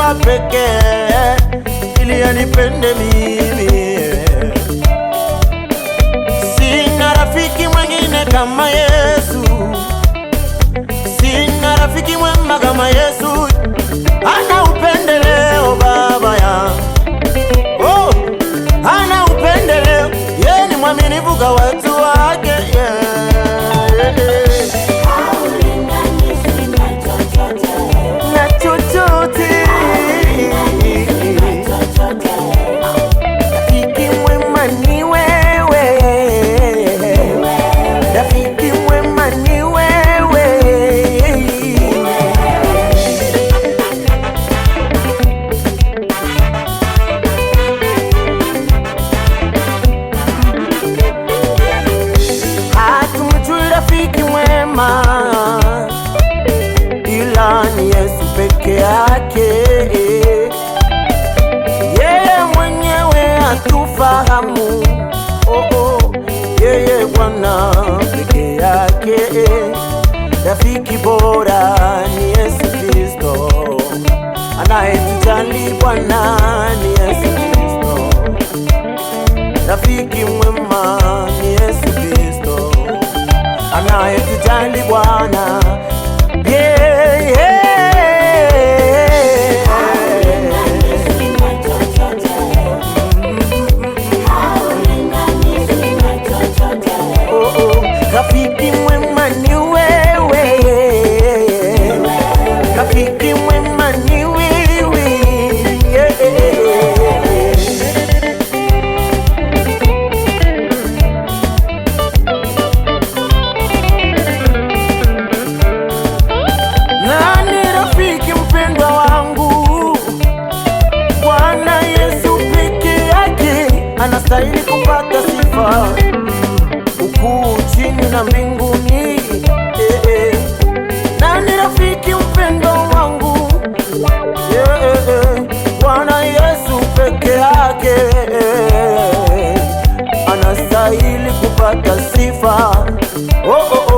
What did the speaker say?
wa pekee ili anipende mimi. Sina rafiki mwingine kama Yesu, sina rafiki mwema kama Yesu. Ana upendeleo Baba yangu, oh, ana upendeleo. Yeye ni mwaminifu kwa watu wake, yeah. Ila ni Yesu peke yake, yeye mwenyewe atufahamu. Oh, oh, yeye Bwana peke yake. Rafiki bora ni Yesu Kristo, anayetujali Bwana ni Yesu Kristo. Rafiki mwema ni Yesu Kristo, anayetujali Bwana, yeah, yeah. Oh, oh. Rafiki mwema ni wewe, rafiki mwema ni wewe, yeah. Anastahili kupata sifa ukuu chini na mbinguni, nani rafiki mpendo wangu? Bwana Yesu peke yake anastahili kupata sifa. Oh, oh.